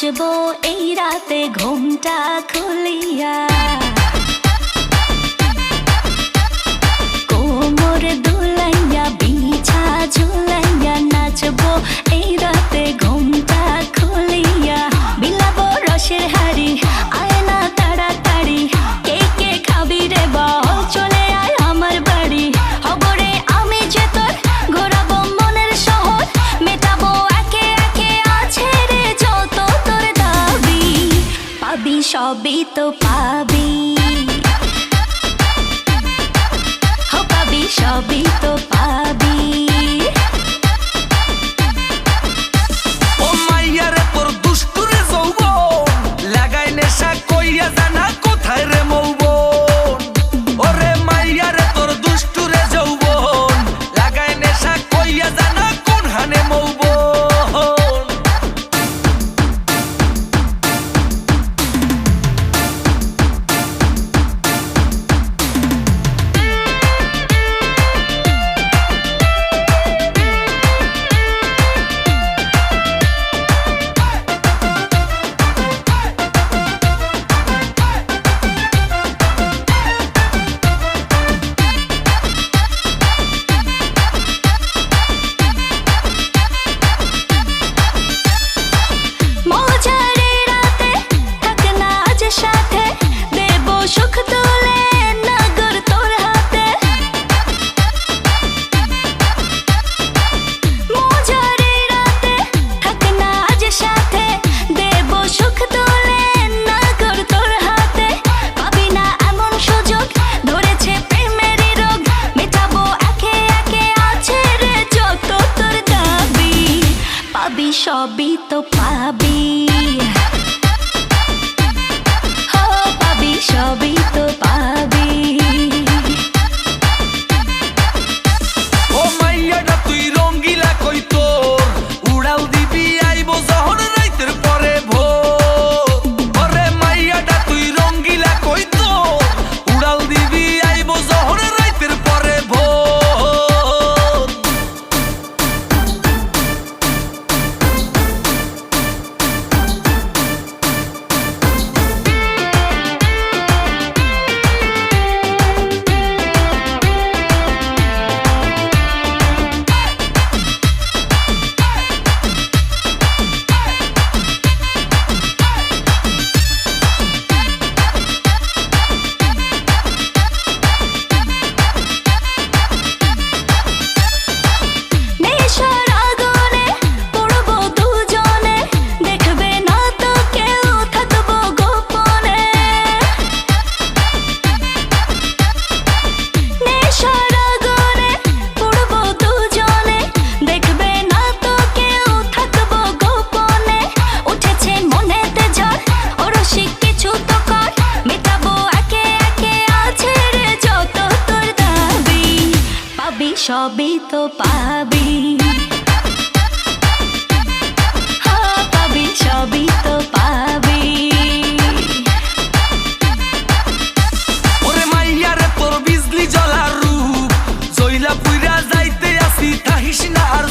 নাচবো এই রাতে ঘুমটা খুলিয়া, কোমর দুলাইয়া বিছা ঝুলাইয়া নাচবো এই রাতে ঘুমটা খুলিয়া। বিলাবো রসের হাড়ি আয় না তাড়াতাড়ি, কে কে খাবি রে বল চলে আয় আমার বাড়ি। হবরে আমি যে তোর ঘোরাবো মনের শহর, মেটাবো একে একে আছে রে যত তোর দাবি। পাবি সবই তো পাবি, সবই তো পাবি। ও মাইয়া রে তোর দুষ্টুরে যৌবন, লাগাই নেশা কইয়া জানা কোথায় রে মৌবন। ওরে মাইয়া রে তোর দুষ্টুরে যৌবন, লাগাই নেশা কইয়া জানা কোন হানে মৌবন। সবই তো পাবি, পাবি সবই তো পাবি। ও মাইয়াটা তুই রঙ্গিলা কই তোর, উড়াল দিবি আইবো যখন রাইতের পরে ভোর। ওরে মাইয়াটা তুই রঙ্গিলা কই তোর, উড়াল দিবি আইবো যখন রাইতের পরে ভোর। সবই তো পাবি, পাবি সবই তো পাবি। ওরে মাইয়া রে তোর বিজলি জ্বলার রূপ, জইলা পুইরা যাইতে আসি থাকিস না আর